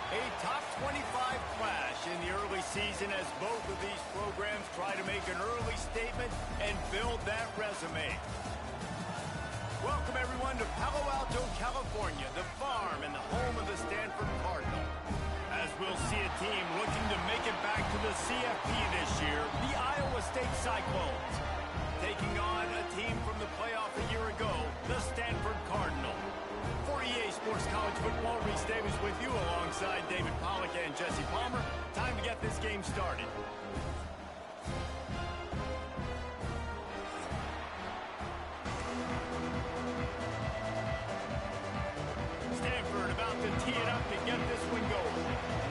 A top 25 clash in the early season as both of these programs try to make an early statement and build that resume. Welcome, everyone, to Palo Alto, California, the farm and the home of the Stanford Cardinal. As we'll see a team looking to make it back to the CFP this year, the Iowa State Cyclones. Taking on a team from the playoff a year ago, the Stanford Cardinal. For EA Sports College Football, Reese Davis with you alongside David Pollack and Jesse Palmer. Time to get this game started. Stanford about to tee it up to get this one going.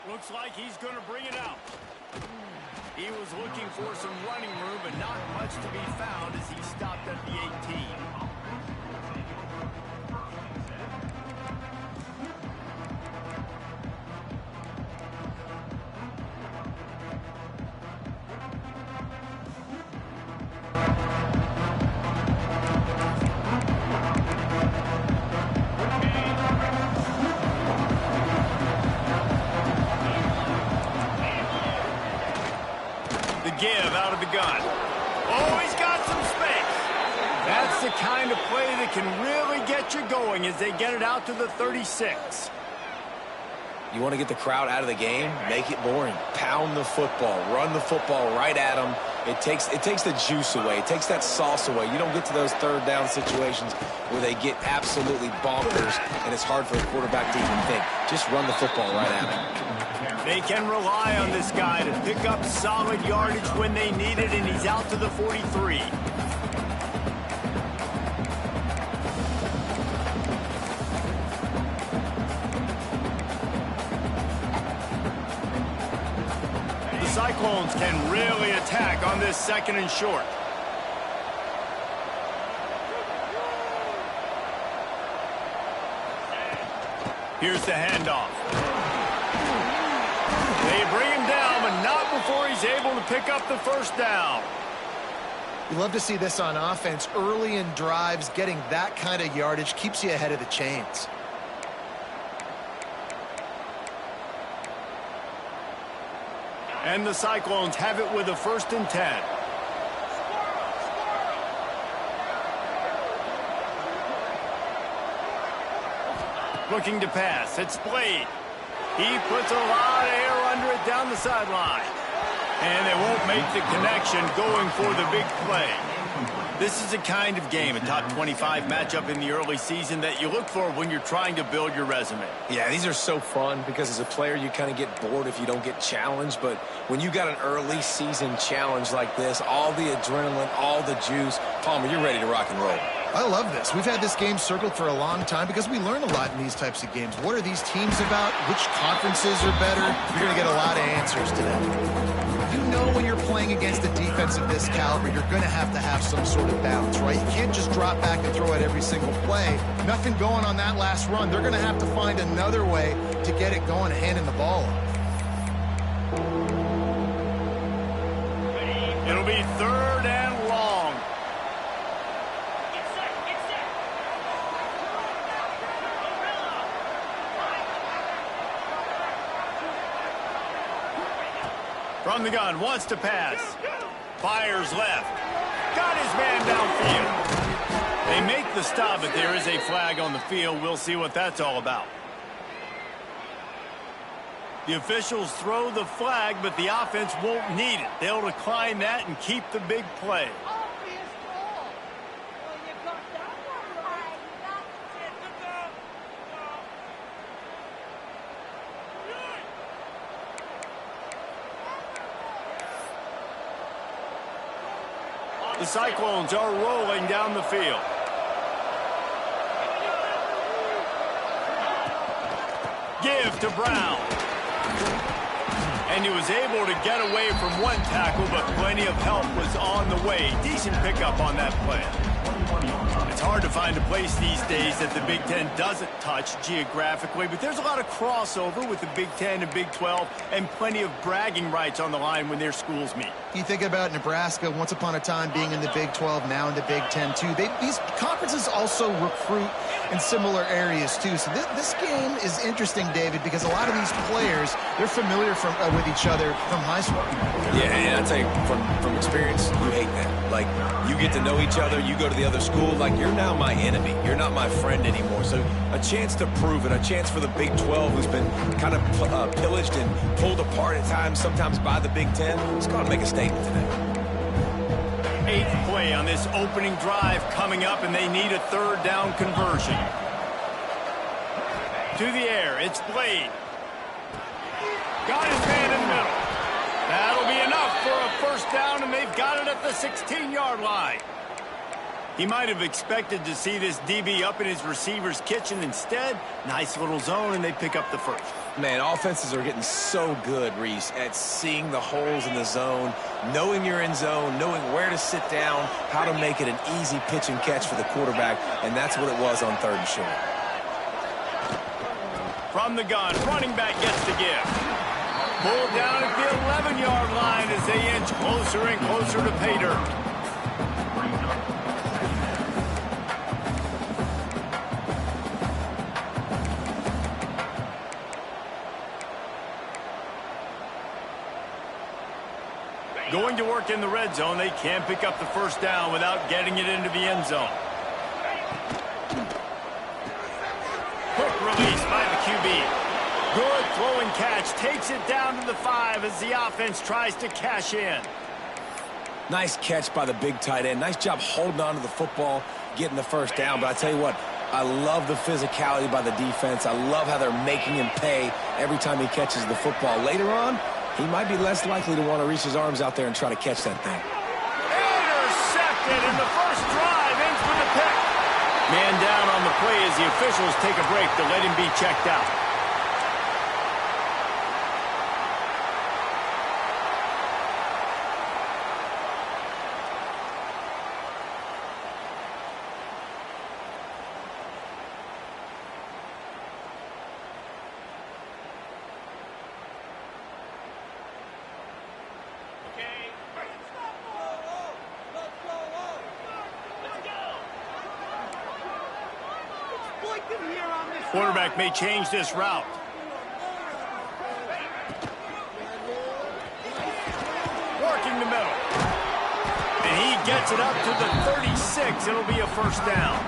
Looks like he's going to bring it out. He was looking for some running room, but not much to be found as he stopped at the 18. the kind of play that can really get you going as they get it out to the 36. You want to get the crowd out of the game? Make it boring. Pound the football. Run the football right at them. It takes the juice away. It takes that sauce away. You don't get to those third down situations where they get absolutely bonkers, and it's hard for the quarterback to even think. Just run the football right at them. They can rely on this guy to pick up solid yardage when they need it, and he's out to the 43. Cyclones can really attack on this 2nd and short. Here's the handoff. They bring him down, but not before he's able to pick up the 1st down. You love to see this on offense. Early in drives, getting that kind of yardage keeps you ahead of the chains. And the Cyclones have it with a 1st and 10. Looking to pass. It's Blade. He puts a lot of air under it down the sideline. And they won't make the connection going for the big play. This is a kind of game, a top 25 matchup in the early season that you look for when you're trying to build your resume. Yeah, these are so fun because as a player you kind of get bored if you don't get challenged, but when you got an early season challenge like this, all the adrenaline, all the juice, Palmer, you're ready to rock and roll. I love this. We've had this game circled for a long time because we learn a lot in these types of games. What are these teams about? Which conferences are better? You're going to get a lot of answers today. You know when you're playing against a defense of this caliber, you're going to have some sort of balance, right? You can't just drop back and throw it every single play. Nothing going on that last run. They're going to have to find another way to get it going, handing the ball off. It'll be 3rd and long. From the gun, wants to pass. Fires left. Got his man downfield. They make the stop, but there is a flag on the field. We'll see what that's all about. The officials throw the flag, but the offense won't need it. They'll decline that and keep the big play. The Cyclones are rolling down the field. Give to Brown. And he was able to get away from one tackle, but plenty of help was on the way. Decent pickup on that play. It's hard to find a place these days that the Big Ten doesn't touch geographically, but there's a lot of crossover with the Big Ten and Big 12 and plenty of bragging rights on the line when their schools meet. You think about Nebraska once upon a time being in the Big 12, now in the Big 10 too. These conferences also recruit in similar areas too. So this game is interesting, David, because a lot of these players, they're familiar with each other from high school. Yeah, and I tell you, from experience, you hate that. Like, you get to know each other, you go to the other school, like, you're now my enemy. You're not my friend anymore. So a chance to prove it, a chance for the Big 12, who's been kind of pillaged and pulled apart at times, sometimes by the Big 10. It's got to make a statement today. 8th play on this opening drive coming up, and they need a 3rd down conversion. To the air, it's Blade. Got his man in the middle. That'll be enough for a 1st down, and they've got it at the 16-yard line. He might have expected to see this DB up in his receiver's kitchen. Instead, nice little zone, and they pick up the 1st. Man, offenses are getting so good, Reese, at seeing the holes in the zone, knowing you're in zone, knowing where to sit down, how to make it an easy pitch and catch for the quarterback, and that's what it was on 3rd and short. From the gun, running back gets the give. Pulled down at the 11-yard line as they inch closer and closer to pay dirt. Going to work in the red zone, they can pick up the 1st down without getting it into the end zone. Quick release by the QB. Good throw and catch. Takes it down to the 5 as the offense tries to cash in. Nice catch by the big tight end. Nice job holding on to the football, getting the first down. But I tell you what, I love the physicality by the defense. I love how they're making him pay every time he catches the football. Later on, he might be less likely to want to reach his arms out there and try to catch that thing. Intercepted, and the first drive ends with a pick. Man down on the play as the officials take a break to let him be checked out. Quarterback may change this route. Working the middle. And he gets it up to the 36. It'll be a first down.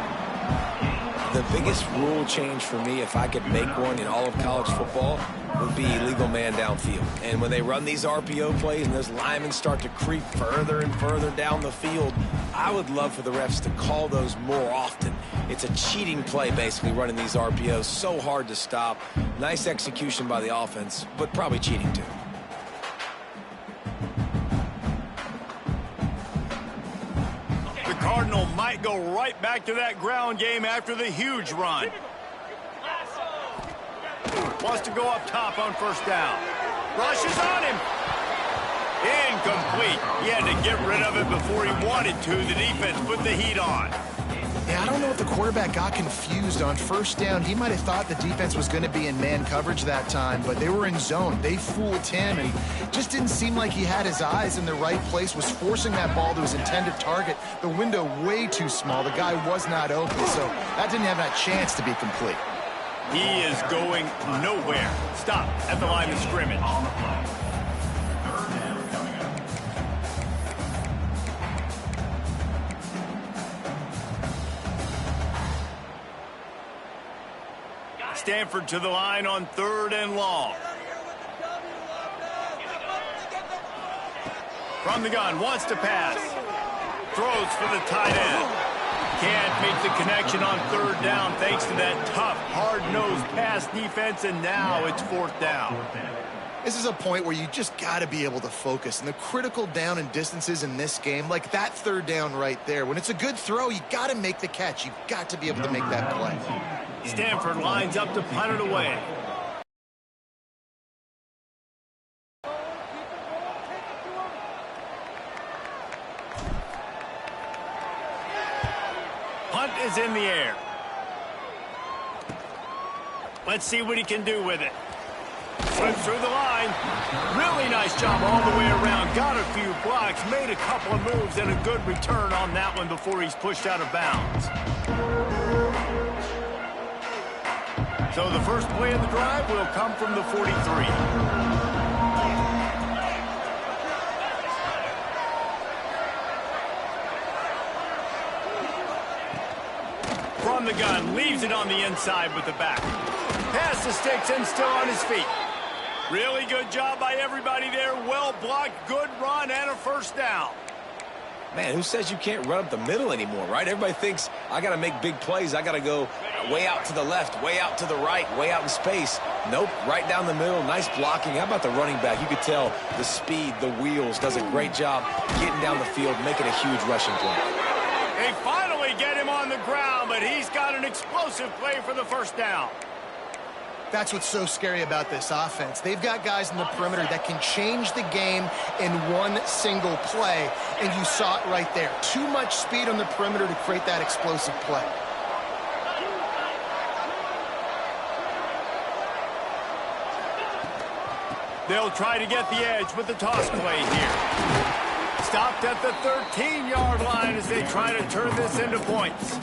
The biggest rule change for me, if I could make one in all of college football, would be illegal man downfield. And when they run these RPO plays and those linemen start to creep further and further down the field, I would love for the refs to call those more often. It's a cheating play, basically, running these RPOs. So hard to stop. Nice execution by the offense, but probably cheating too. The Cardinal might go right back to that ground game after the huge run. Wants to go up top on first down. Rushes on him. Incomplete. He had to get rid of it before he wanted to. The defense put the heat on. Yeah, I don't know if the quarterback got confused on first down. He might have thought the defense was going to be in man coverage that time, but they were in zone. They fooled him, and just didn't seem like he had his eyes in the right place, was forcing that ball to his intended target. The window way too small. The guy was not open, so that didn't have that chance to be complete. He is going nowhere. Stop at the line of scrimmage. Stanford to the line on 3rd and long. From the gun, wants to pass. Throws for the tight end. Can't make the connection on 3rd down thanks to that tough, hard-nosed pass defense, and now it's 4th down. This is a point where you just got to be able to focus. And the critical down and distances in this game, like that 3rd down right there, when it's a good throw, you got to make the catch. You've got to be able to make that play. Stanford lines up to punt it away. Punt is in the air. Let's see what he can do with it. Slips through the line. Really nice job all the way around. Got a few blocks, made a couple of moves, and a good return on that one before he's pushed out of bounds. So the first play of the drive will come from the 43. From the gun, leaves it on the inside with the back. Pass to sticks and still on his feet. Really good job by everybody there. Well blocked, good run, and a first down. Man, who says you can't run up the middle anymore, right? Everybody thinks I got to make big plays. I got to go way out to the left, way out to the right, way out in space. Nope, right down the middle. Nice blocking. How about the running back? You could tell the speed, the wheels, does a great job getting down the field, making a huge rushing play. They finally get him on the ground, but he's got an explosive play for the first down. That's what's so scary about this offense. They've got guys in the perimeter that can change the game in one single play, and you saw it right there. Too much speed on the perimeter to create that explosive play. They'll try to get the edge with the toss play here. Stopped at the 13-yard line as they try to turn this into points.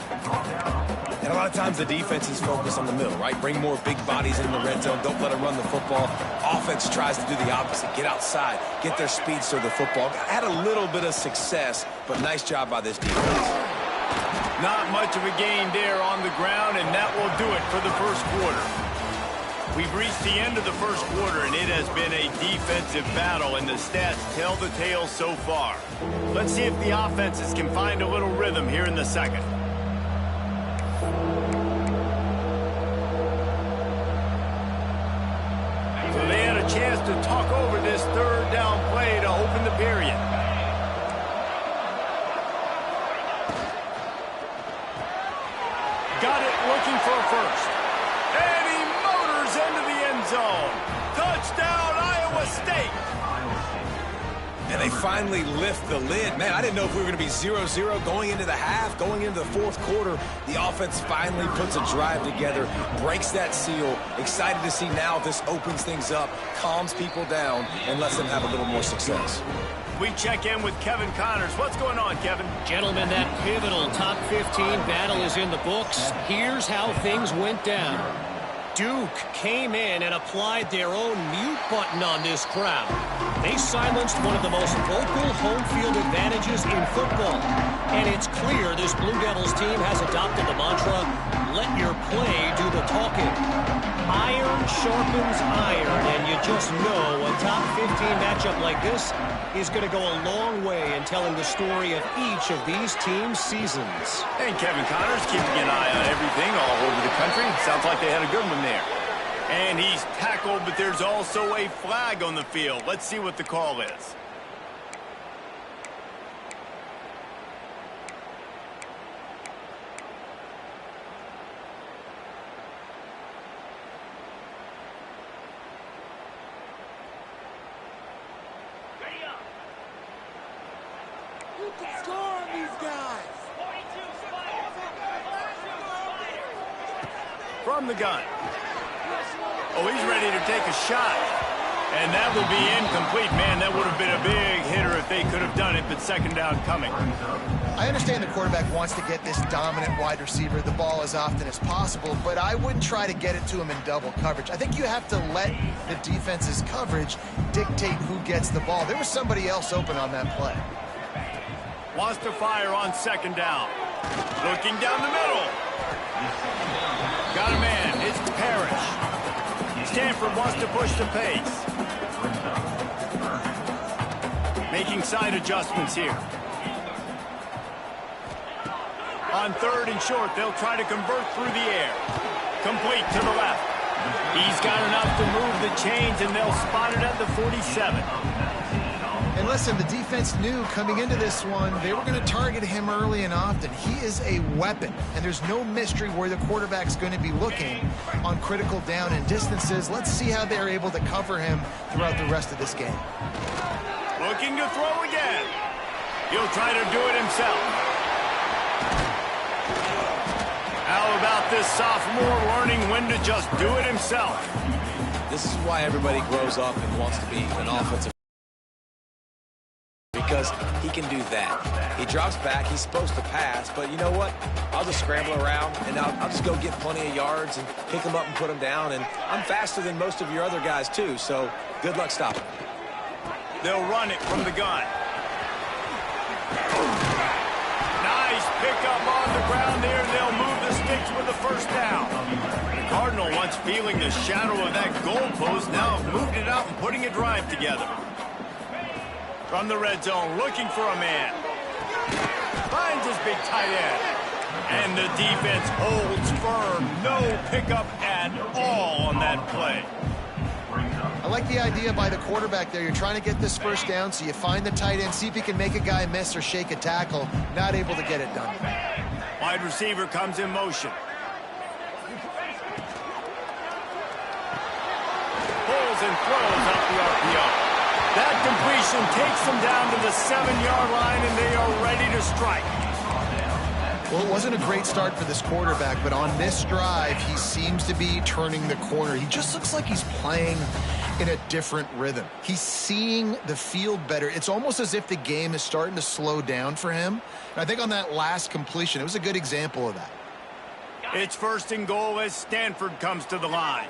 And a lot of times the defense is focused on the middle, right? Bring more big bodies in the red zone. Don't let them run the football. Offense tries to do the opposite. Get outside. Get their speedster the football. Had a little bit of success, but nice job by this defense. Not much of a gain there on the ground, and that will do it for the first quarter. We've reached the end of the first quarter, and it has been a defensive battle, and the stats tell the tale so far. Let's see if the offenses can find a little rhythm here in the second. So they had a chance to talk over this third down play to open the period. Got it, looking for a first. And he motors into the end zone. Touchdown, Iowa State. And they finally lift the lid. Man, I didn't know if we were going to be 0-0 going into the half, going into the fourth quarter. The offense finally puts a drive together, breaks that seal. Excited to see now this opens things up, calms people down, and lets them have a little more success. We check in with Kevin Connors. What's going on, Kevin? Gentlemen, that pivotal top 15 battle is in the books. Here's how things went down. Duke came in and applied their own mute button on this crowd. They silenced one of the most vocal home field advantages in football. And it's clear this Blue Devils team has adopted the mantra, let your play do the talking. Iron sharpens iron, and you just know a top 15 matchup like this is going to go a long way in telling the story of each of these teams' seasons. And Kevin Connors keeping an eye on everything all over the country. Sounds like they had a good one there. And he's tackled, but there's also a flag on the field. Let's see what the call is. From the gun. Oh, he's ready to take a shot. And that will be incomplete. Man, that would have been a big hitter if they could have done it, but second down coming. I understand the quarterback wants to get this dominant wide receiver the ball as often as possible, but I wouldn't try to get it to him in double coverage. I think you have to let the defense's coverage dictate who gets the ball. There was somebody else open on that play. Wants to fire on second down. Looking down the middle. Got a man. It's Parrish. Stanford wants to push the pace. Making side adjustments here. On third and short, they'll try to convert through the air. Complete to the left. He's got enough to move the chains, and they'll spot it at the 47. And listen, the defense knew coming into this one, they were going to target him early and often. He is a weapon, and there's no mystery where the quarterback's going to be looking on critical down and distances. Let's see how they're able to cover him throughout the rest of this game. Looking to throw again. He'll try to do it himself. How about this sophomore learning when to just do it himself? This is why everybody grows up and wants to be an offensive, because he can do that. He drops back, he's supposed to pass, but you know what? I'll just scramble around, and I'll just go get plenty of yards and pick him up and put him down, and I'm faster than most of your other guys too, so good luck stopping. They'll run it from the gun. Nice pickup on the ground there. They'll move the sticks with the first down. The Cardinal, once feeling the shadow of that goalpost, now have moved it out and putting a drive together. From the red zone, looking for a man. Finds his big tight end. And the defense holds firm. No pickup at all on that play. I like the idea by the quarterback there. You're trying to get this first down, so you find the tight end, see if he can make a guy miss or shake a tackle. Not able to get it done. Wide receiver comes in motion. Pulls and throws up the RPO. That completion takes them down to the 7-yard line, and they are ready to strike. Well, it wasn't a great start for this quarterback, but on this drive, he seems to be turning the corner. He just looks like he's playing in a different rhythm. He's seeing the field better. It's almost as if the game is starting to slow down for him. And I think on that last completion, it was a good example of that. It's first and goal as Stanford comes to the line.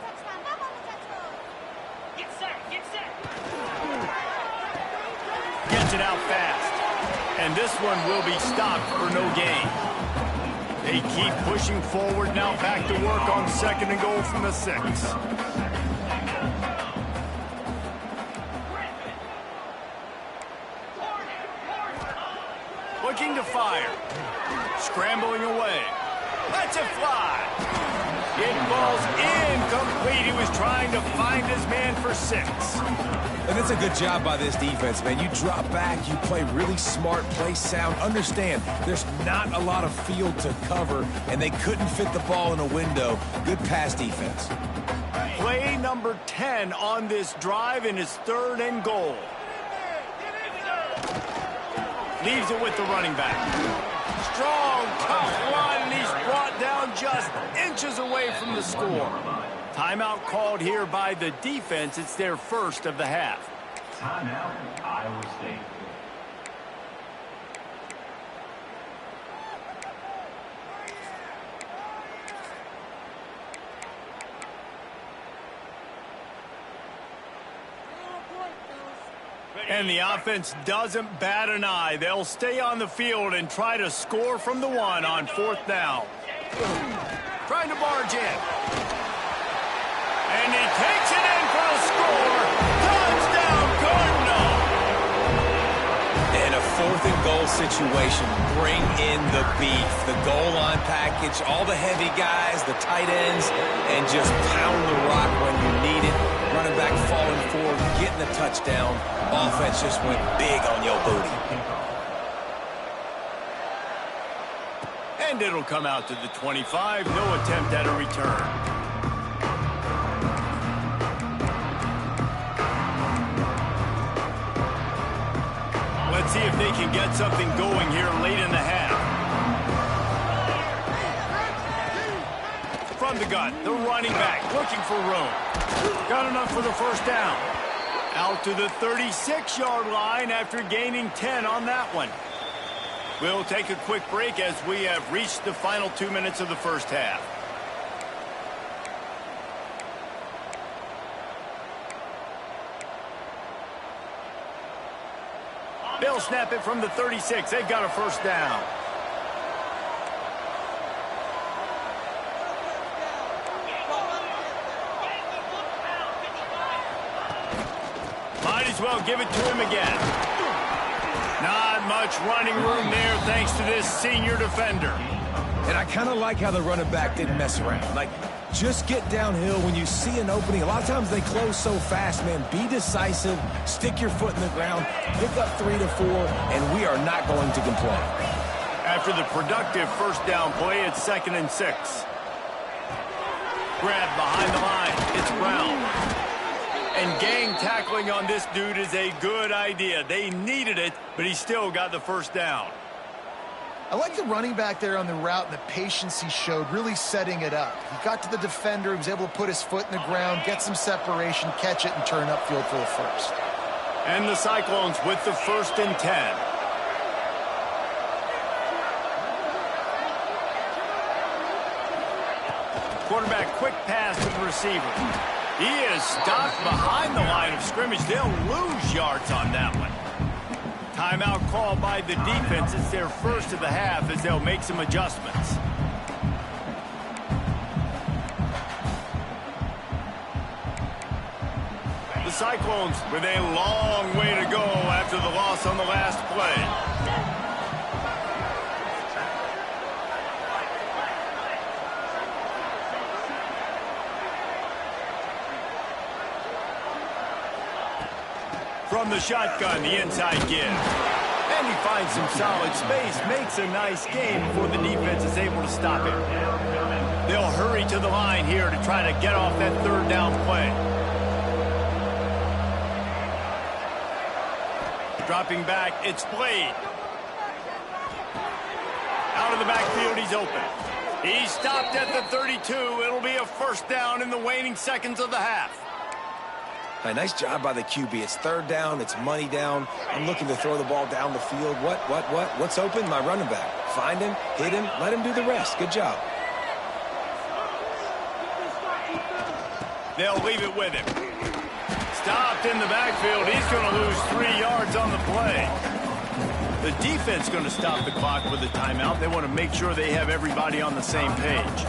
Gets it out fast. And this one will be stopped for no gain. They keep pushing forward. Now back to work on 2nd and goal from the 6. Looking to fire. Scrambling away. Lets it fly. It falls incomplete. He was trying to find his man for 6. And it's a good job by this defense, man. You drop back, you play really smart, play sound. Understand, there's not a lot of field to cover, and they couldn't fit the ball in a window. Good pass defense. Play number 10 on this drive in his 3rd and goal. Leaves it with the running back. Strong, tough run, and he's brought down just inches away from the score. Timeout called here by the defense. It's their first of the half. Timeout, Iowa State. And the offense doesn't bat an eye. They'll stay on the field and try to score from the 1 on 4th down. Trying to barge in. And he takes it in for a score. Touchdown, Cardinal! In a 4th and goal situation, bring in the beef. The goal line package, all the heavy guys, the tight ends, and just pound the rock when you need it. Running back falling forward, getting the touchdown. Offense just went big on your booty. And it'll come out to the 25. No attempt at a return. Let's see if they can get something going here late in the half. From the gun, the running back looking for room. Got enough for the 1st down. Out to the 36-yard line after gaining 10 on that one. We'll take a quick break as we have reached the final 2 minutes of the first half. They'll snap it from the 36. They've got a 1st down. Might as well give it to him again. Not much running room there thanks to this senior defender. And I kind of like how the running back didn't mess around. Like, just get downhill when you see an opening. A lot of times they close so fast, man. Be decisive, stick your foot in the ground, pick up 3 to 4, and we are not going to complain. After the productive 1st down play, it's 2nd and 6. Grab behind the line. It's Brown. And gang tackling on this dude is a good idea. They needed it, but he still got the 1st down. I like the running back there on the route and the patience he showed, really setting it up. He got to the defender, he was able to put his foot in the ground, get some separation, catch it, and turn upfield for the 1st. And the Cyclones with the 1st and 10. Quarterback, quick pass to the receiver. He is stopped behind the line of scrimmage. They'll lose yards on that one. Timeout called by the defense. It's their 1st of the half as they'll make some adjustments. The Cyclones with a long way to go after the loss on the last play. From the shotgun, the inside give. And he finds some solid space, makes a nice game before the defense is able to stop it. They'll hurry to the line here to try to get off that 3rd down play. Dropping back, it's Blade. Out of the backfield, he's open. He stopped at the 32. It'll be a 1st down in the waning seconds of the half. Hey, nice job by the QB. It's 3rd down. It's money down. I'm looking to throw the ball down the field. What's open? My running back. Find him, hit him, let him do the rest. Good job. They'll leave it with him. Stopped in the backfield. He's going to lose 3 yards on the play. The defense going to stop the clock with a timeout. They want to make sure they have everybody on the same page.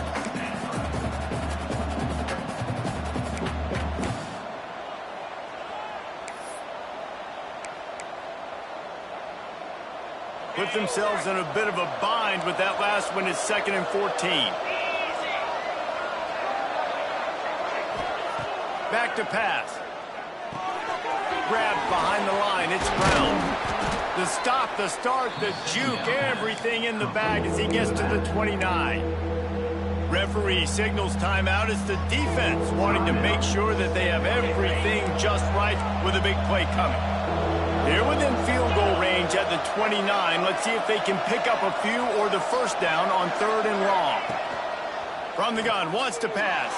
Put themselves in a bit of a bind with that last one is 2nd and 14. Back to pass. Grabbed behind the line. It's Brown. The stop, the start, the juke, everything in the bag as he gets to the 29. Referee signals timeout. It's the defense wanting to make sure that they have everything just right with a big play coming. They're within field goal range at the 29. Let's see if they can pick up a few or the first down on 3rd and long. From the gun, wants to pass.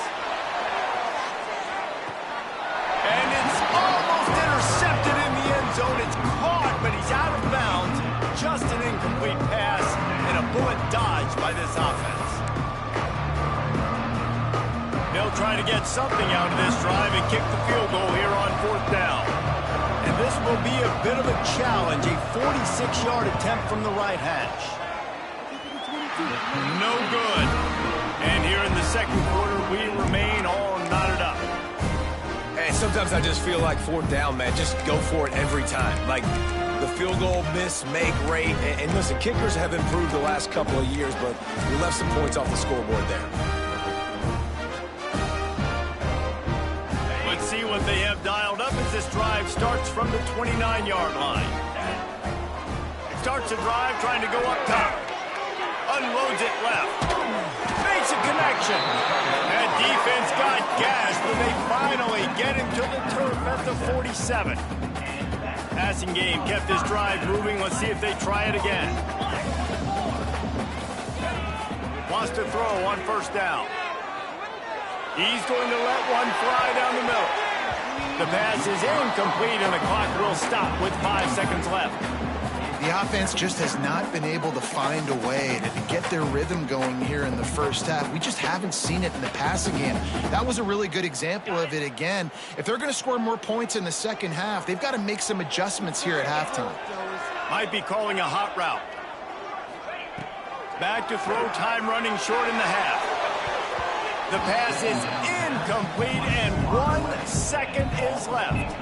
And it's almost intercepted in the end zone. It's caught, but he's out of bounds. Just an incomplete pass and a bullet dodged by this offense. They'll try to get something out of this drive and kick the field goal here on 4th down. And this will be a bit of a challenge, a 46-yard attempt from the right hash. No good. And here in the second quarter, we remain all knotted up. Hey, sometimes I just feel like 4th down, man. Just go for it every time. Like the field goal miss, make rate. And listen, kickers have improved the last couple of years, but we left some points off the scoreboard there. Let's see what they have dialed up as this drive starts from the 29-yard line. Starts a drive trying to go up top. Unloads it left. Makes a connection. That defense got gashed, but they finally get him to the turf at the 47. Passing game kept this drive moving. Let's see if they try it again. Wants to throw on 1st down. He's going to let one fly down the middle. The pass is incomplete, and the clock will stop with 5 seconds left. The offense just has not been able to find a way to get their rhythm going here in the first half. We just haven't seen it in the passing game. That was a really good example of it again. If they're going to score more points in the second half, they've got to make some adjustments here at halftime. Might be calling a hot route. Back to throw, time running short in the half. The pass is incomplete, and 1 second is left.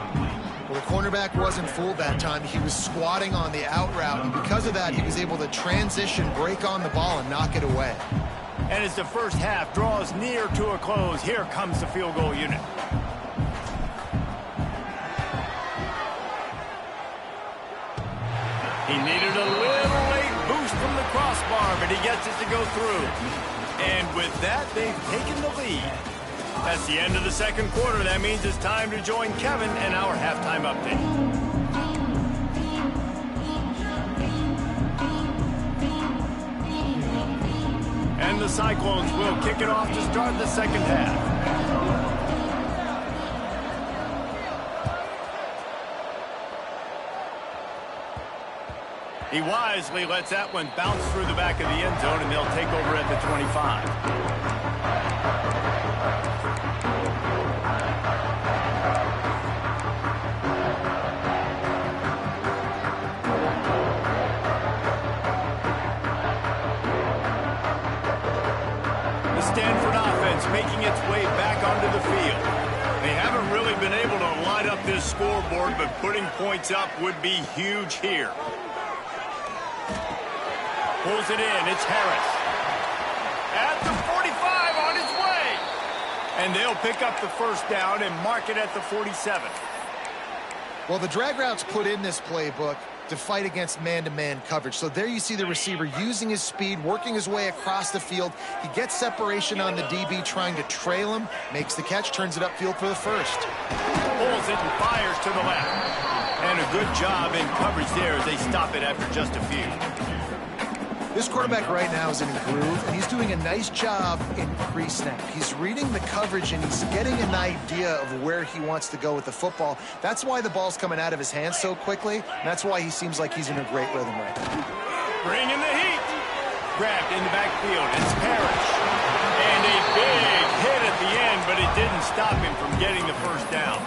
Well, the cornerback wasn't fooled that time. He was squatting on the out route, and because of that, he was able to transition, break on the ball, and knock it away. And as the first half draws near to a close, here comes the field goal unit. He needed a little late boost from the crossbar, but he gets it to go through. And with that, they've taken the lead. That's the end of the second quarter. That means it's time to join Kevin and our halftime update. And the Cyclones will kick it off to start the second half. He wisely lets that one bounce through the back of the end zone, and they'll take over at the 25. Stanford offense making its way back onto the field. They haven't really been able to light up this scoreboard, but putting points up would be huge here. Pulls it in. It's Harris. At the 45 on his way. And they'll pick up the first down and mark it at the 47. Well, the drag routes put in this playbook to fight against man-to-man coverage. So there you see the receiver using his speed, working his way across the field. He gets separation on the DB, trying to trail him, makes the catch, turns it upfield for the first. Pulls it and fires to the left. And a good job in coverage there as they stop it after just a few. This quarterback right now is in a groove, and he's doing a nice job in pre-snap. He's reading the coverage, and he's getting an idea of where he wants to go with the football. That's why the ball's coming out of his hands so quickly, and that's why he seems like he's in a great rhythm right now. Bringing the heat. Grabbed in the backfield. It's Parrish. And a big hit at the end, but it didn't stop him from getting the first down.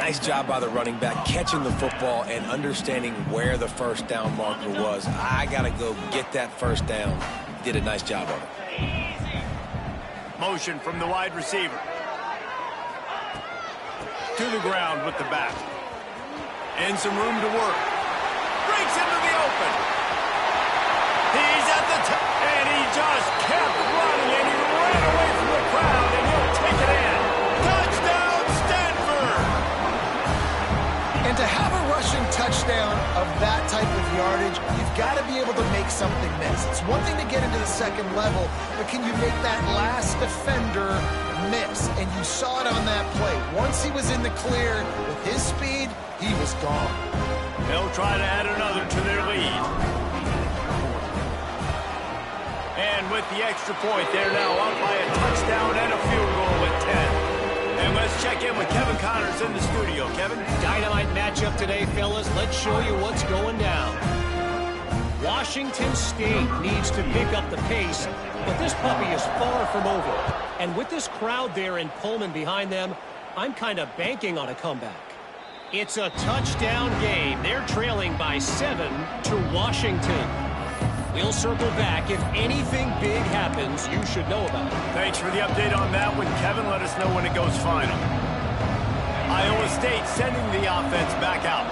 Nice job by the running back, catching the football and understanding where the first down marker was. I got to go get that first down. Did a nice job of it. Motion from the wide receiver. To the ground with the back. And some room to work. Breaks into the open. He's at the top. And he just kept running. And he ran away from the crowd. And he'll take it in. Touchdown, Stanford! And to have a rushing touchdown of that type of yardage, you've got to be able to make something miss. It's one thing to get into the second level, but can you make that last defender miss? And you saw it on that play. Once he was in the clear with his speed, he was gone. They'll try to add another to their lead. And with the extra point, they're now up by a touchdown and a field goal at 10. And let's check in with Kevin Connors in the studio. Kevin? Dynamite matchup today, fellas. Let's show you what's going down. Washington State needs to pick up the pace, but this puppy is far from over. And with this crowd there in Pullman behind them, I'm kind of banking on a comeback. It's a touchdown game. They're trailing by 7 to Washington. We'll circle back. If anything big happens, you should know about it. Thanks for the update on that one, Kevin. Let us know when it goes final. Iowa State sending the offense back out.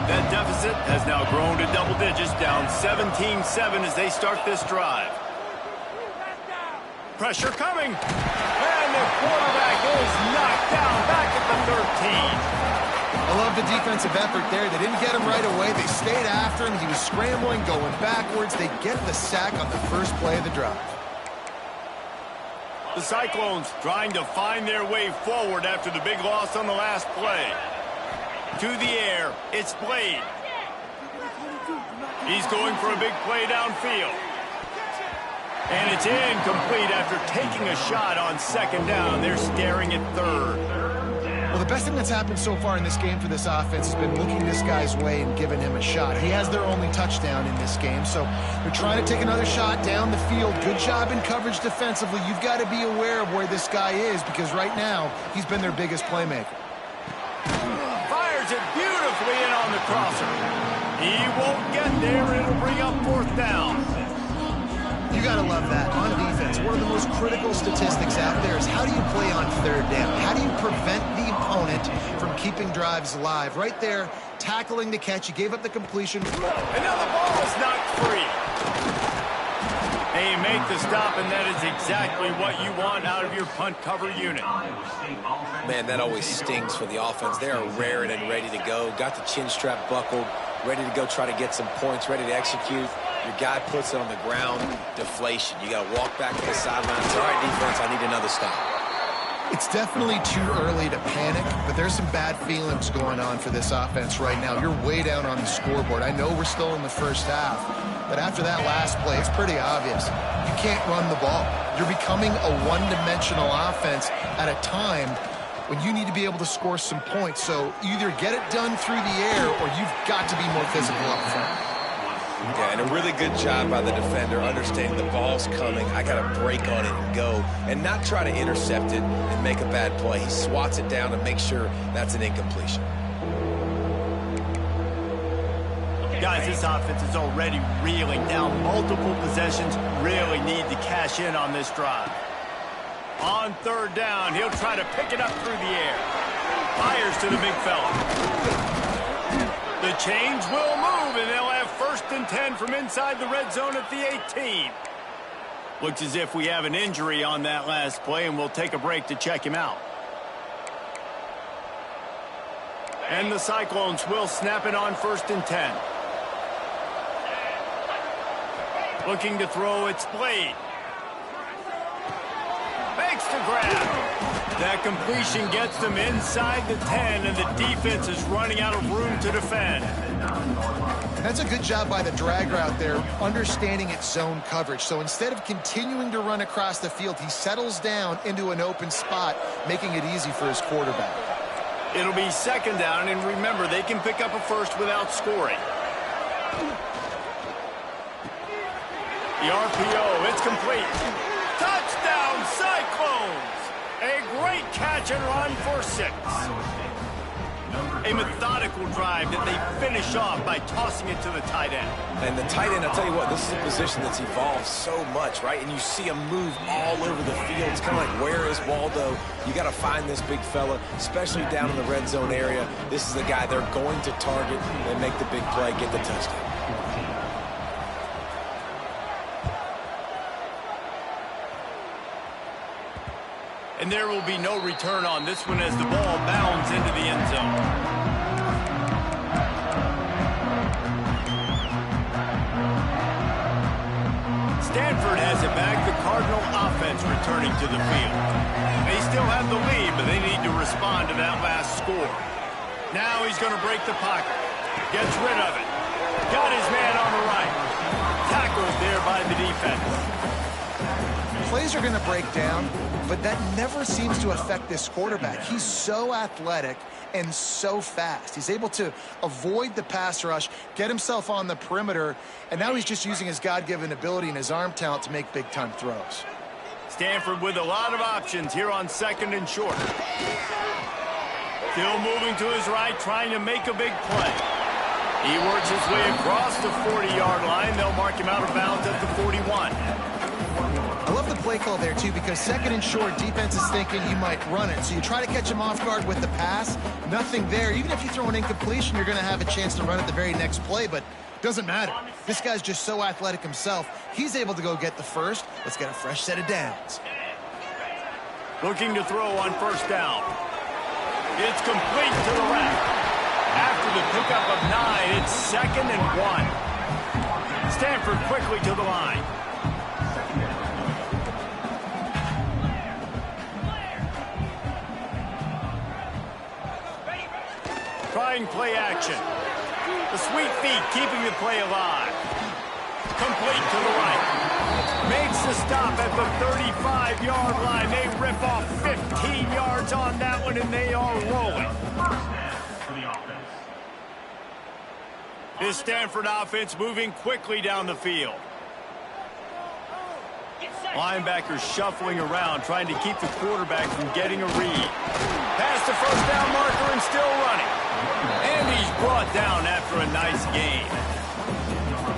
That deficit has now grown to double digits, down 17-7 as they start this drive. Pressure coming. And the quarterback is knocked down back at the 13. I love the defensive effort there. They didn't get him right away. They stayed after him. He was scrambling, going backwards. They get the sack on the first play of the drive. The Cyclones trying to find their way forward after the big loss on the last play. To the air, it's Blade. He's going for a big play downfield. And it's incomplete after taking a shot on second down. They're staring at third. Well, the best thing that's happened so far in this game for this offense has been looking this guy's way and giving him a shot. He has their only touchdown in this game, so they're trying to take another shot down the field. Good job in coverage defensively. You've got to be aware of where this guy is because right now he's been their biggest playmaker. Fires it beautifully in on the crosser. He won't get there. It'll bring up fourth down. You got to love that. On defense, one of the most critical statistics out there is how do you play on third down? How do you prevent the opponent from keeping drives alive? Right there, tackling the catch. You gave up the completion. And now the ball is knocked free. They make the stop, and that is exactly what you want out of your punt cover unit. Man, that always stings for the offense. They are raring and ready to go. Got the chin strap buckled, ready to go try to get some points, ready to execute. Your guy puts it on the ground, deflation. You got to walk back to the sidelines. All right, defense, I need another stop. It's definitely too early to panic, but there's some bad feelings going on for this offense right now. You're way down on the scoreboard. I know we're still in the first half, but after that last play, it's pretty obvious. You can't run the ball. You're becoming a one-dimensional offense at a time when you need to be able to score some points. So either get it done through the air or you've got to be more physical up front. Yeah, and a really good job by the defender understanding the ball's coming. I got to break on it and go and not try to intercept it and make a bad play. He swats it down and makes sure that's an incompletion. Guys, this offense is already reeling down. Multiple possessions, really need to cash in on this drive. On third down, he'll try to pick it up through the air. Fires to the big fella. The chains will move, and they'll have 1st and 10 from inside the red zone at the 18. Looks as if we have an injury on that last play, and we'll take a break to check him out. And the Cyclones will snap it on 1st and 10. Looking to throw, it's Blade. Makes the grab. That completion gets them inside the 10, and the defense is running out of room to defend. That's a good job by the drag route there, understanding its zone coverage. So instead of continuing to run across the field, he settles down into an open spot, making it easy for his quarterback. It'll be 2nd down, and remember, they can pick up a first without scoring. The RPO, it's complete. Touchdown, Cyclones! A great catch and run for 6. A methodical drive that they finish off by tossing it to the tight end. And the tight end, I'll tell you what, this is a position that's evolved so much, right? And you see him move all over the field. It's kind of like, where is Waldo? You got to find this big fella, especially down in the red zone area. This is the guy they're going to target and make the big play, get the touchdown. And there will be no return on this one as the ball bounds into the end zone. Stanford has it back. The Cardinal offense returning to the field. They still have the lead, but they need to respond to that last score. Now he's going to break the pocket. Gets rid of it. Got his man on the right. Tackled there by the defense. Plays are going to break down, but that never seems to affect this quarterback. He's so athletic and so fast. He's able to avoid the pass rush, get himself on the perimeter, and now he's just using his God-given ability and his arm talent to make big-time throws. Stanford with a lot of options here on 2nd and short. Still moving to his right, trying to make a big play. He works his way across the 40-yard line. They'll mark him out of bounds at the 41. I love the play call there, too, because 2nd and short, defense is thinking you might run it. So you try to catch him off guard with the pass. Nothing there. Even if you throw an incompletion, you're going to have a chance to run it the very next play, but doesn't matter. This guy's just so athletic himself. He's able to go get the first. Let's get a fresh set of downs. Looking to throw on 1st down. It's complete to the left. After the pickup of 9, it's 2nd and 1. Stanford quickly to the line. Trying play action. The sweet feet keeping the play alive. Complete to the right. Makes the stop at the 35-yard line. They rip off 15 yards on that one, and they are rolling. This Stanford offense moving quickly down the field. Linebackers shuffling around, trying to keep the quarterback from getting a read. Past the 1st down marker and still running. And he's brought down after a nice gain.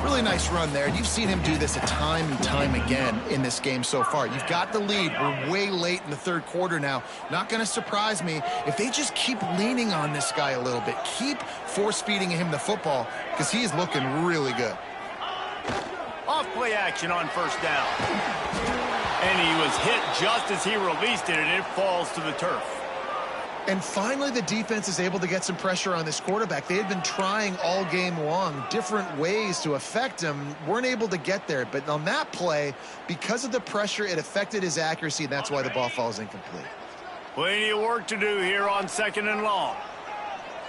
Really nice run there. You've seen him do this a time and time again in this game so far. You've got the lead. We're way late in the 3rd quarter now. Not going to surprise me if they just keep leaning on this guy a little bit. Keep force-feeding him the football because he is looking really good. Off play action on 1st down. And he was hit just as he released it, and it falls to the turf. And finally, the defense is able to get some pressure on this quarterback. They had been trying all game long different ways to affect him. Weren't able to get there. But on that play, because of the pressure, it affected his accuracy, and that's why the ball falls incomplete. Plenty of work to do here on 2nd and long.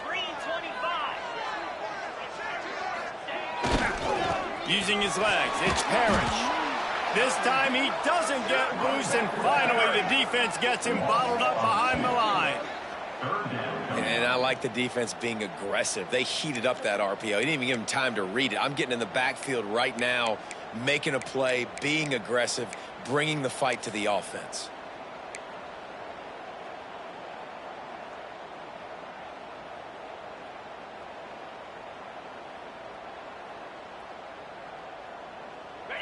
3:25. Using his legs, it's Parrish. This time he doesn't get loose, and finally the defense gets him bottled up behind the line. And I like the defense being aggressive. They heated up that RPO. He didn't even give him time to read it. I'm getting in the backfield right now, making a play, being aggressive, bringing the fight to the offense.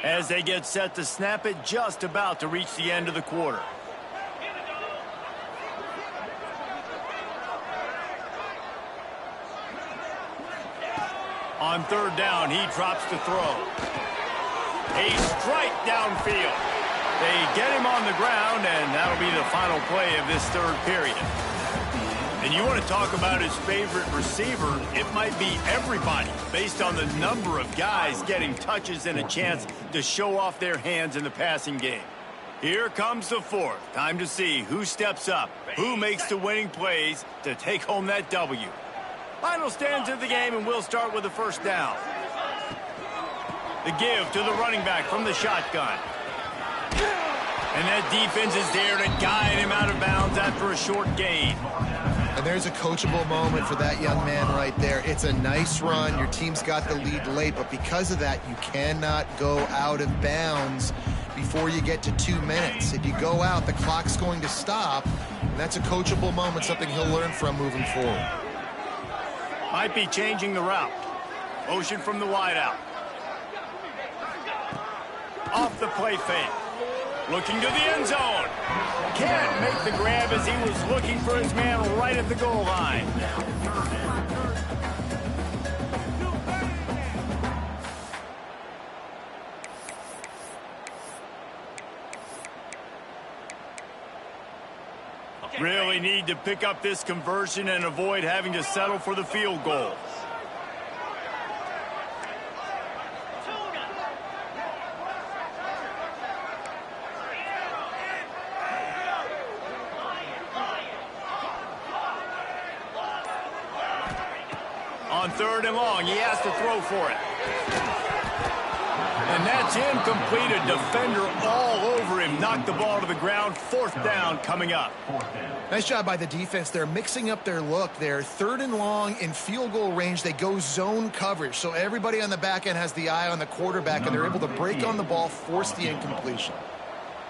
As they get set to snap it, just about to reach the end of the quarter. On 3rd down, he drops to throw. A strike downfield. They get him on the ground, and that'll be the final play of this 3rd period. And you want to talk about his favorite receiver, it might be everybody, based on the number of guys getting touches and a chance to show off their hands in the passing game. Here comes the 4th. Time to see who steps up, who makes the winning plays to take home that W. Final stands of the game, and we'll start with the 1st down. The give to the running back from the shotgun. And that defense is there to guide him out of bounds after a short gain. And there's a coachable moment for that young man right there. It's a nice run. Your team's got the lead late, but because of that, you cannot go out of bounds before you get to 2 minutes. If you go out, the clock's going to stop, and that's a coachable moment, something he'll learn from moving forward. Might be changing the route. Motion from the wideout. Off the play fake. Looking to the end zone. Can't make the grab as he was looking for his man right at the goal line. Really need to pick up this conversion and avoid having to settle for the field goal. On 3rd and long, he has to throw for it. And that's incomplete. A defender all over him. Knocked the ball to the ground. 4th down coming up. Nice job by the defense. They're mixing up their look there. 3rd and long in field goal range. They go zone coverage. So everybody on the back end has the eye on the quarterback, and they're able to break on the ball, force the incompletion.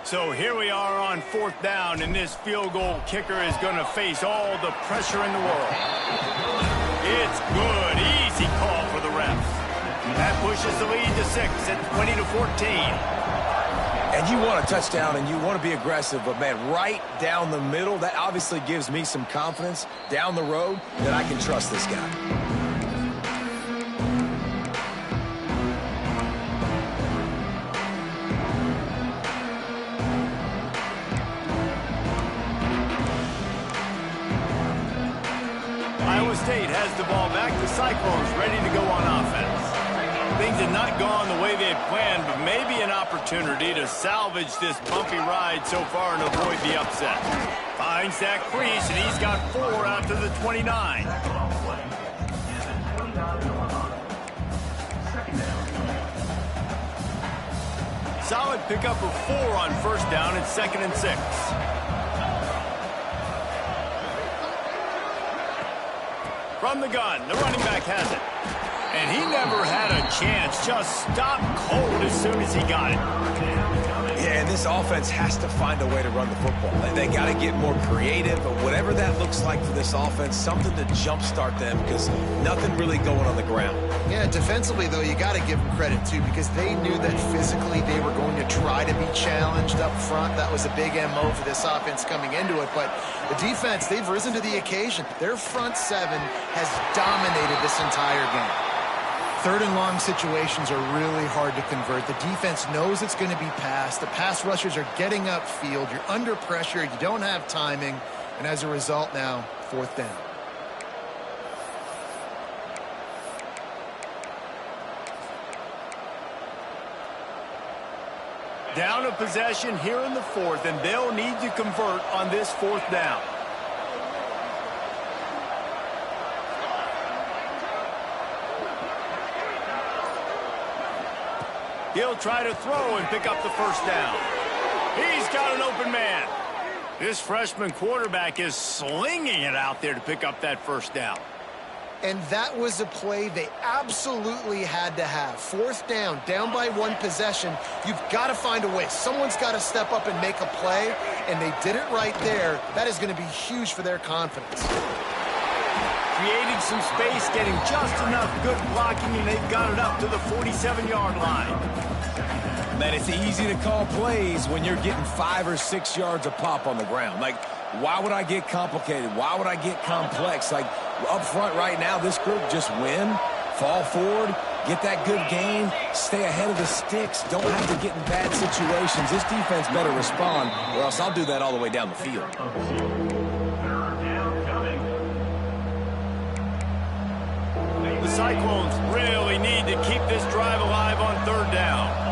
So here we are on 4th down, and this field goal kicker is going to face all the pressure in the world. It's good. Easy call for the refs. That pushes the lead to 6 at 20-14. And you want a touchdown and you want to be aggressive, but man, right down the middle, that obviously gives me some confidence down the road that I can trust this guy. Iowa State has the ball back. The Cyclones ready to go on offense. Things have not gone the way they had planned, but maybe an opportunity to salvage this bumpy ride so far and avoid the upset. Finds that crease, and he's got 4 out to the 29. Solid pickup of 4 on 1st down and 2nd and 6. From the gun, the running back has it. And he never had a chance. Just stopped cold as soon as he got it. Yeah, and this offense has to find a way to run the football. They got to get more creative, but whatever that looks like for this offense, something to jumpstart them because nothing really going on the ground. Yeah, defensively, though, you got to give them credit, too, because they knew that physically they were going to try to be challenged up front. That was a big MO for this offense coming into it. But the defense, they've risen to the occasion. Their front 7 has dominated this entire game. 3rd and long situations are really hard to convert. The defense knows it's going to be passed. The pass rushers are getting upfield. You're under pressure. You don't have timing. And as a result now, 4th down. Down a possession here in the 4th, and they'll need to convert on this 4th down. He'll try to throw and pick up the 1st down. He's got an open man. This freshman quarterback is slinging it out there to pick up that 1st down. And that was a play they absolutely had to have. 4th down, down by 1 possession. You've got to find a way. Someone's got to step up and make a play, and they did it right there. That is going to be huge for their confidence. Creating some space, getting just enough good blocking, and they've got it up to the 47-yard line. Man, it's easy to call plays when you're getting 5 or 6 yards a pop on the ground. Like, why would I get complicated? Why would I get complex? Like, up front right now, this group just win, fall forward, get that good gain, stay ahead of the sticks, don't have to get in bad situations. This defense better respond, or else I'll do that all the way down the field. The Cyclones really need to keep this drive alive on 3rd down.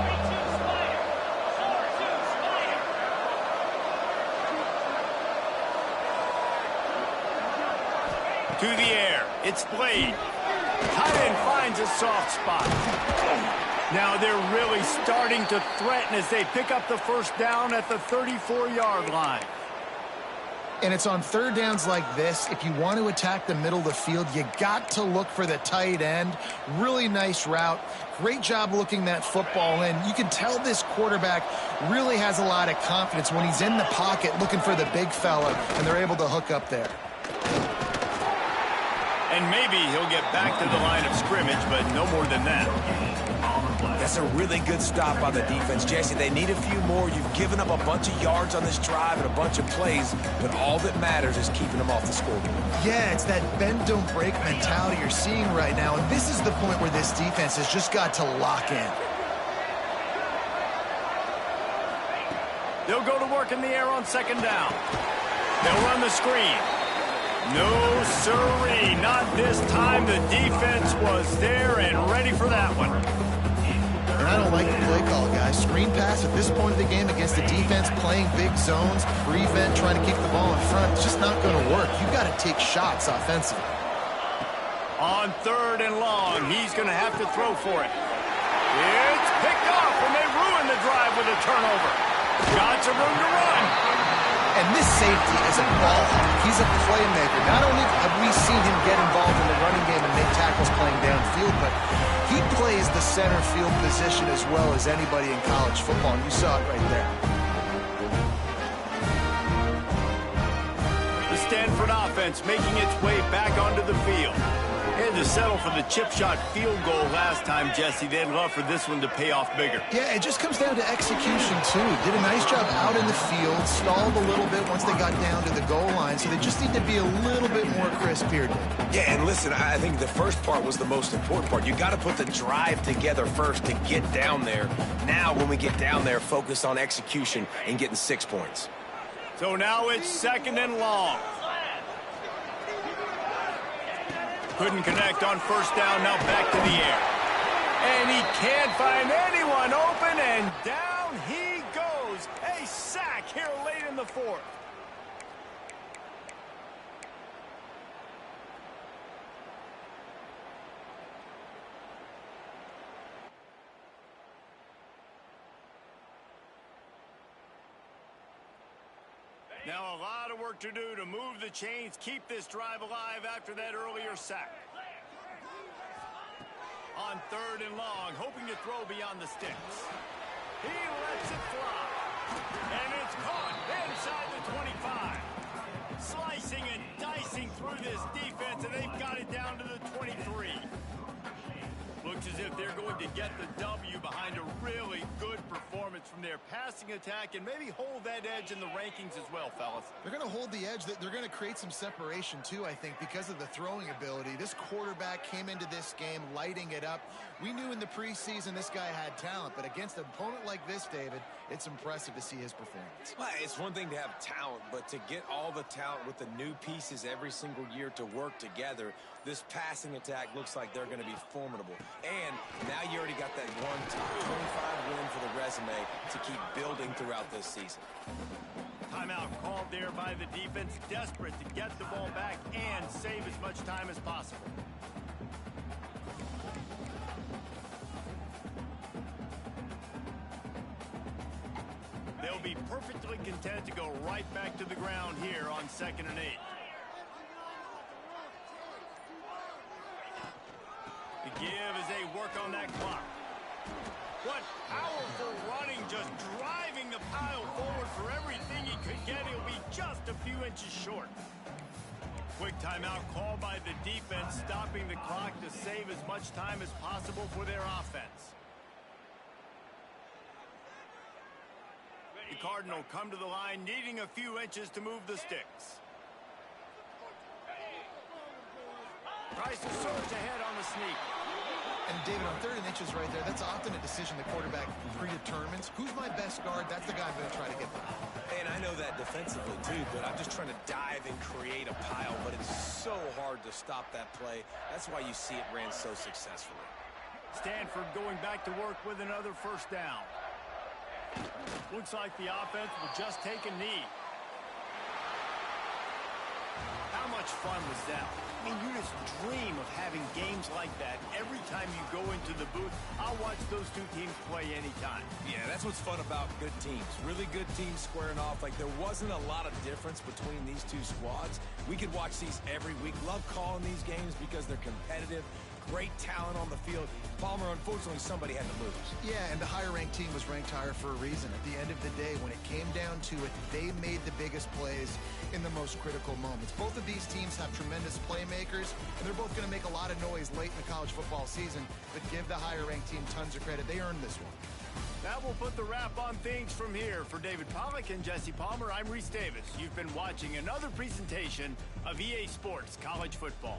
To the air, it's Blade. Tight end finds a soft spot. Now they're really starting to threaten as they pick up the 1st down at the 34-yard line. And it's on 3rd downs like this. If you want to attack the middle of the field, you got to look for the tight end. Really nice route. Great job looking that football in. You can tell this quarterback really has a lot of confidence when he's in the pocket looking for the big fella, and they're able to hook up there. And maybe he'll get back to the line of scrimmage, but no more than that. That's a really good stop by the defense, Jesse. They need a few more. You've given up a bunch of yards on this drive and a bunch of plays, but all that matters is keeping them off the scoreboard. Yeah, it's that bend, don't break mentality you're seeing right now, and this is the point where this defense has just got to lock in. They'll go to work in the air on second down. They'll run the screen. No, sirree, not this time. The defense was there and ready for that one. And I don't like the play call, guys. Screen pass at this point of the game against the defense playing big zones, prevent, trying to keep the ball in front. It's just not going to work. You've got to take shots offensively. On third and long, he's going to have to throw for it. It's picked off, and they ruin the drive with a turnover. Got some room to run. And this safety is a ball hawk. He's a playmaker. Not only have we seen him get involved in the running game and make tackles playing downfield, but he plays the center field position as well as anybody in college football, and you saw it right there. The Stanford offense making its way back onto the field. Had to settle for the chip shot field goal last time, Jesse. They'd love for this one to pay off bigger. Yeah, it just comes down to execution, too. Did a nice job out in the field, stalled a little bit once they got down to the goal line, so they just need to be a little bit more crisp here, Dave. Yeah, and listen, I think the first part was the most important part. You got to put the drive together first to get down there. Now, when we get down there, focus on execution and getting 6 points. So now it's second and long. Couldn't connect on first down, now back to the air. And he can't find anyone open, and down he goes. A sack here late in the fourth. Now a lot of work to do to move the chains, keep this drive alive after that earlier sack. On third and long, hoping to throw beyond the sticks. He lets it fly. And it's caught inside the 25. Slicing and dicing through this defense, and they've got it down to the 23. Looks as if they're going to get the W behind a really good performance from their passing attack and maybe hold that edge in the rankings as well, fellas. They're going to hold the edge. They're going to create some separation, too, I think, because of the throwing ability. This quarterback came into this game lighting it up. We knew in the preseason this guy had talent, but against an opponent like this, David, it's impressive to see his performance. Well, it's one thing to have talent, but to get all the talent with the new pieces every single year to work together, this passing attack looks like they're going to be formidable. And now you already got that one top 25 win for the resume to keep building throughout this season. Timeout called there by the defense, desperate to get the ball back and save as much time as possible. They'll be perfectly content to go right back to the ground here on 2nd and 8. The give as they work on that clock. What powerful running, just driving the pile forward for everything he could get. He'll be just a few inches short. Quick timeout called by the defense, stopping the clock to save as much time as possible for their offense. The Cardinal come to the line, needing a few inches to move the sticks. Tries to surge ahead on the sneak. And David, on 3rd and inches right there, that's often a decision the quarterback predetermines. Who's my best guard? That's the guy I'm going to try to get by. And I know that defensively too, but I'm just trying to dive and create a pile, but it's so hard to stop that play. That's why you see it ran so successfully. Stanford going back to work with another first down. Looks like the offense will just take a knee. How much fun was that? I mean, you just dream of having games like that every time you go into the booth. I'll watch those two teams play anytime. Yeah, that's what's fun about good teams. Really good teams squaring off. Like, there wasn't a lot of difference between these two squads. We could watch these every week. Love calling these games because they're competitive. great talent on the field. Palmer, unfortunately, somebody had to lose. Yeah, and the higher-ranked team was ranked higher for a reason. At the end of the day, when it came down to it, they made the biggest plays in the most critical moments. Both of these teams have tremendous playmakers, and they're both going to make a lot of noise late in the college football season, but give the higher-ranked team tons of credit. They earned this one. That will put the wrap on things from here. For David Pollack and Jesse Palmer, I'm Reese Davis. You've been watching another presentation of EA Sports College Football.